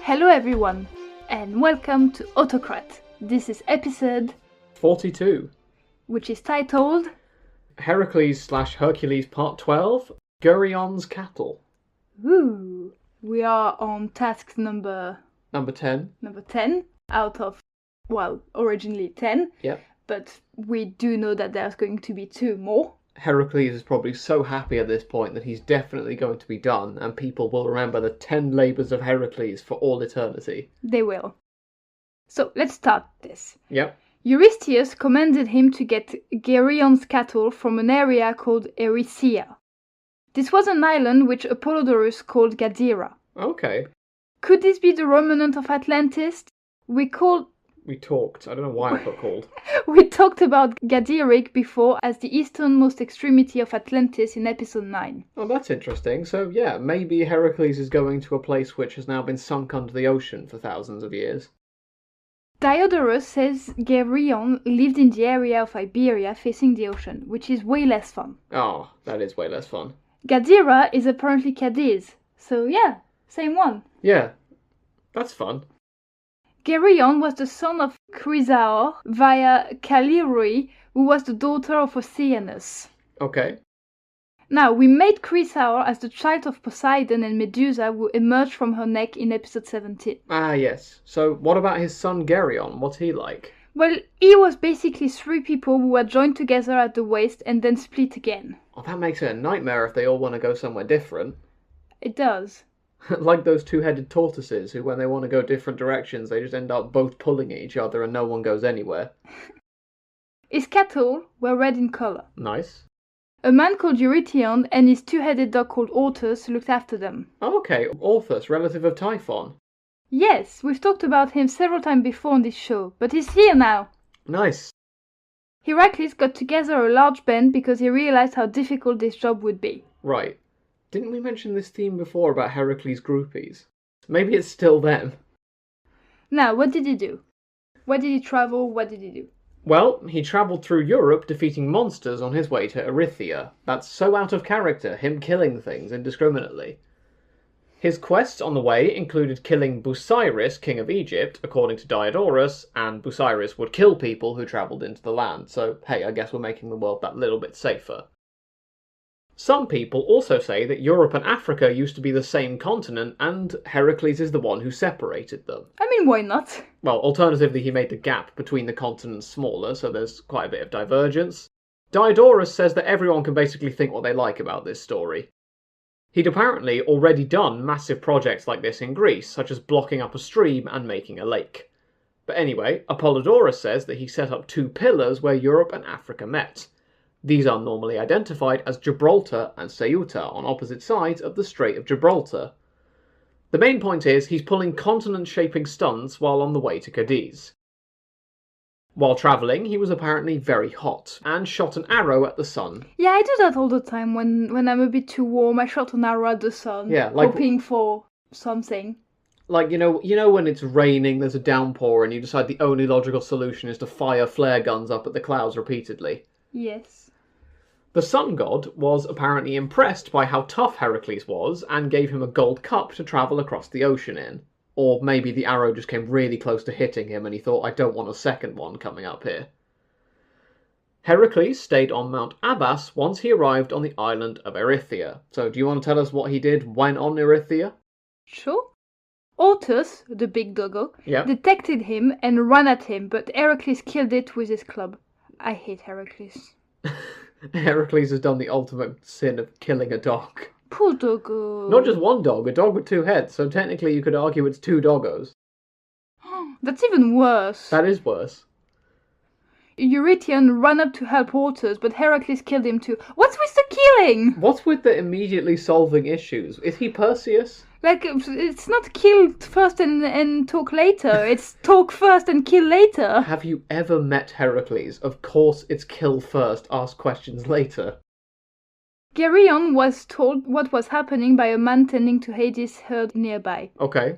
Hello everyone, and welcome to Autocrat. This is episode 42, which is titled Heracles / Hercules Part 12, Geryon's Cattle. Ooh, we are on task number 10. 10 out of, originally 10. Yep. But we do know that there's going to be 2 more. Heracles is probably so happy at this point that he's definitely going to be done, and people will remember the 10 labours of Heracles for all eternity. They will. So let's start this. Yep. Eurystheus commanded him to get Geryon's cattle from an area called Erythea. This was an island which Apollodorus called Gadira. Okay. Could this be the remnant of Atlantis? We talked. I don't know why I got called. We talked about Gadiric before as the easternmost extremity of Atlantis in episode 9. Oh, that's interesting. So yeah, maybe Heracles is going to a place which has now been sunk under the ocean for thousands of years. Diodorus says Geryon lived in the area of Iberia facing the ocean, which is way less fun. Oh, that is way less fun. Gadira is apparently Cadiz, so yeah, same one. Yeah, that's fun. Geryon was the son of Chrysaor via Callirrhoe, who was the daughter of Oceanus. Okay. Now, we made Chrysaor as the child of Poseidon and Medusa who emerged from her neck in episode 17. Ah, yes. So what about his son Geryon? What's he like? Well, he was basically 3 people who were joined together at the waist and then split again. Oh, that makes it a nightmare if they all want to go somewhere different. It does. Like those 2-headed tortoises who, when they want to go different directions, they just end up both pulling at each other and no one goes anywhere. His cattle were red in colour. Nice. A man called Eurytion and his 2-headed dog called Ortus looked after them. Oh, okay, Orthus, relative of Typhon. Yes, we've talked about him several times before on this show, but he's here now. Nice. Heracles got together a large band because he realised how difficult this job would be. Right. Didn't we mention this theme before about Heracles groupies? Maybe it's still them. Now, what did he do? Where did he travel? What did he do? Well, he travelled through Europe defeating monsters on his way to Erythea. That's so out of character, him killing things indiscriminately. His quests on the way included killing Busiris, king of Egypt, according to Diodorus, and Busiris would kill people who travelled into the land, so hey, I guess we're making the world that little bit safer. Some people also say that Europe and Africa used to be the same continent, and Heracles is the one who separated them. I mean, why not? Well, alternatively, he made the gap between the continents smaller, so there's quite a bit of divergence. Diodorus says that everyone can basically think what they like about this story. He'd apparently already done massive projects like this in Greece, such as blocking up a stream and making a lake. But anyway, Apollodorus says that he set up 2 pillars where Europe and Africa met. These are normally identified as Gibraltar and Ceuta on opposite sides of the Strait of Gibraltar. The main point is he's pulling continent-shaping stunts while on the way to Cadiz. While travelling, he was apparently very hot, and shot an arrow at the sun. Yeah, I do that all the time when I'm a bit too warm. I shot an arrow at the sun, Yeah, like, hoping for something. Like, you know when it's raining, there's a downpour, and you decide the only logical solution is to fire flare guns up at the clouds repeatedly? Yes. The sun god was apparently impressed by how tough Heracles was, and gave him a gold cup to travel across the ocean in. Or maybe the arrow just came really close to hitting him and he thought, I don't want a second one coming up here. Heracles stayed on Mount Abas once he arrived on the island of Erythea. So do you want to tell us what he did when on Erythea? Sure. Ortus, the big doggo, Yep. detected him and ran at him, but Heracles killed it with his club. I hate Heracles. Heracles has done the ultimate sin of killing a dog. Poor doggo. Not just one dog, a dog with 2 heads, so technically you could argue it's 2 doggos. That's even worse. That is worse. Eurytion ran up to help Ortus, but Heracles killed him too. What's with the killing? What's with the immediately solving issues? Is he Perseus? Like, it's not kill first and talk later. It's talk first and kill later. Have you ever met Heracles? Of course it's kill first, ask questions later. Geryon was told what was happening by a man tending to Hades' herd nearby. Okay.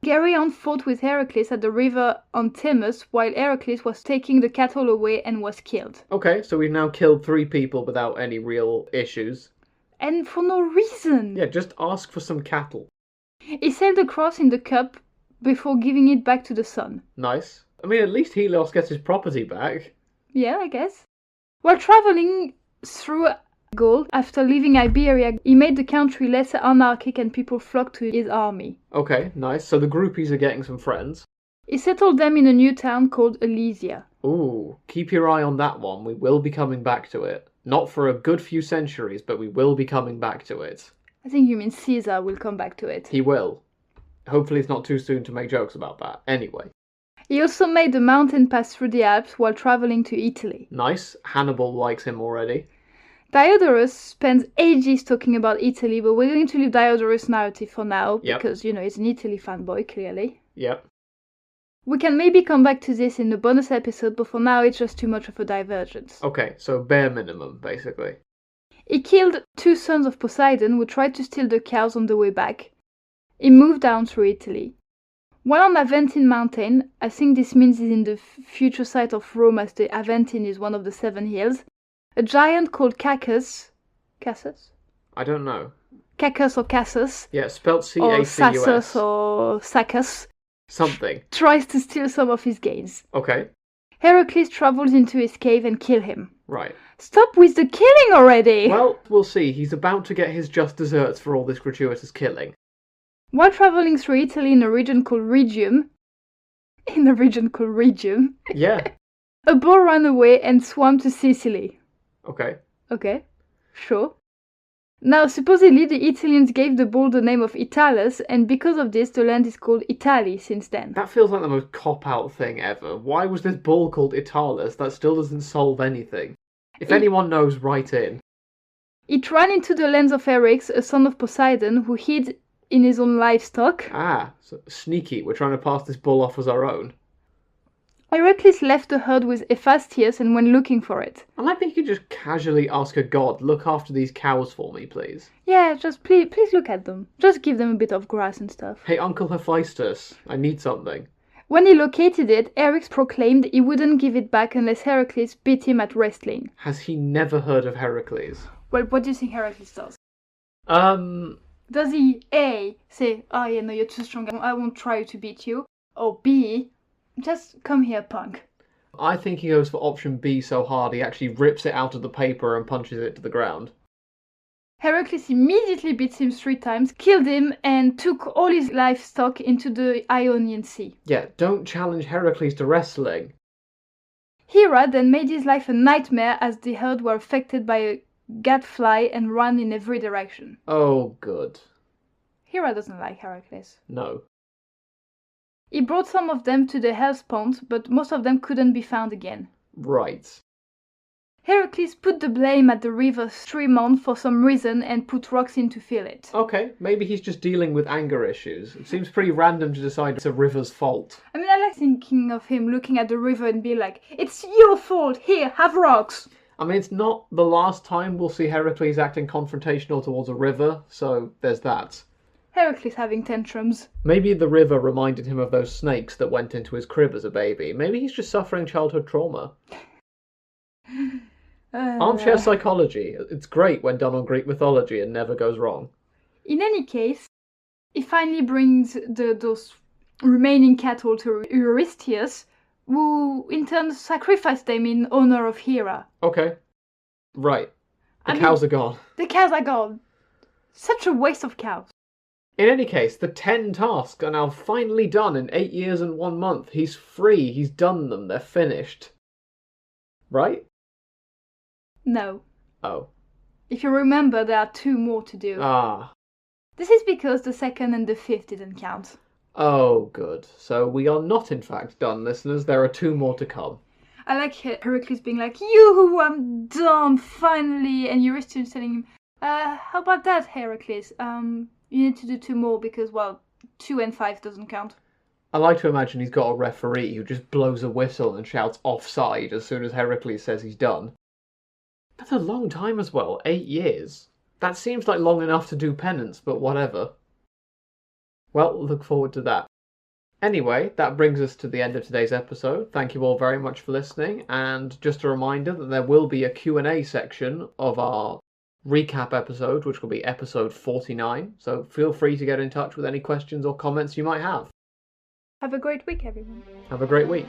Geryon fought with Heracles at the river Anthemus while Heracles was taking the cattle away and was killed. Okay, so we've now killed 3 people without any real issues. And for no reason. Yeah, just ask for some cattle. He sailed across in the cup before giving it back to the sun. Nice. I mean, at least Helios gets his property back. Yeah, I guess. While traveling through Gaul, after leaving Iberia, he made the country less anarchic and people flocked to his army. Okay, nice. So the groupies are getting some friends. He settled them in a new town called Alesia. Ooh, keep your eye on that one. We will be coming back to it. Not for a good few centuries, but we will be coming back to it. I think you mean Caesar will come back to it. He will. Hopefully it's not too soon to make jokes about that. Anyway. He also made the mountain pass through the Alps while traveling to Italy. Nice. Hannibal likes him already. Diodorus spends ages talking about Italy, but we're going to leave Diodorus' narrative for now, Yep. because, he's an Italy fanboy, clearly. Yep. We can maybe come back to this in the bonus episode, but for now it's just too much of a divergence. Okay, so bare minimum, basically. He killed 2 sons of Poseidon who tried to steal the cows on the way back. He moved down through Italy. While on Aventine Mountain, I think this means he's in the future site of Rome, as the Aventine is one of the 7 hills, a giant called Cassus? I don't know. Cacus or Cassus, Yeah, spelt or C-A-C-U-S. Sassus or Sacus, Something. tries to steal some of his gains. Okay, Heracles travels into his cave and kills him. right. Stop with the killing already! Well, we'll see. He's about to get his just desserts for all this gratuitous killing. While traveling through Italy in a region called Rhegium, Yeah, a bull ran away and swam to Sicily. okay. Okay, sure. Now, supposedly the Italians gave the bull the name of Italus, and because of this, the land is called Italy since then. That feels like the most cop-out thing ever. Why was this bull called Italus? That still doesn't solve anything. If anyone knows, write in. It ran into the lands of Heracles, a son of Poseidon, who hid in his own livestock. Ah, so sneaky. We're trying to pass this bull off as our own. Heracles left the herd with Hephaestus and went looking for it. I like that you could just casually ask a god, look after these cows for me, please. Yeah, just please look at them. Just give them a bit of grass and stuff. Hey, Uncle Hephaestus, I need something. When he located it, Heracles proclaimed he wouldn't give it back unless Heracles beat him at wrestling. Has he never heard of Heracles? Well, what do you think Heracles does? Does he A, say, oh yeah, no, you're too strong, I won't try to beat you? Or B, just come here, punk? I think he goes for option B so hard he actually rips it out of the paper and punches it to the ground. Heracles immediately beats him 3 times, killed him, and took all his livestock into the Ionian Sea. Yeah, don't challenge Heracles to wrestling. Hera then made his life a nightmare as the herd were affected by a gadfly and ran in every direction. Oh, good. Hera doesn't like Heracles. No. He brought some of them to the Hellespont, but most of them couldn't be found again. Right. Heracles put the blame at the river Strymon for some reason and put rocks in to fill it. Okay, maybe he's just dealing with anger issues. It seems pretty random to decide it's a river's fault. I mean, I like thinking of him looking at the river and being like, it's your fault, here, have rocks! I mean, it's not the last time we'll see Heracles acting confrontational towards a river, so there's that. Heracles having tantrums. Maybe the river reminded him of those snakes that went into his crib as a baby. Maybe he's just suffering childhood trauma. Armchair psychology. It's great when done on Greek mythology and never goes wrong. In any case, he finally brings those remaining cattle to Eurystheus, who in turn sacrificed them in honor of Hera. Okay. Right. The cows are gone. The cows are gone. Such a waste of cows. In any case, the 10 tasks are now finally done in 8 years and 1 month. He's free. He's done them. They're finished. Right? No. Oh. If you remember, there are 2 more to do. Ah. This is because the 2nd and the 5th didn't count. Oh, good. So we are not in fact done, listeners. There are 2 more to come. I like Heracles being like, yoo-hoo, I'm done, finally. And Eurystheus telling him, how about that, Heracles? You need to do 2 more because, well, 2 and 5 doesn't count. I like to imagine he's got a referee who just blows a whistle and shouts offside as soon as Heracles says he's done. That's a long time as well, 8 years. That seems like long enough to do penance, but whatever. Well, look forward to that. Anyway, that brings us to the end of today's episode. Thank you all very much for listening, and just a reminder that there will be a Q&A section of our recap episode, which will be episode 49, so feel free to get in touch with any questions or comments you might have. Have a great week, everyone. Have a great week.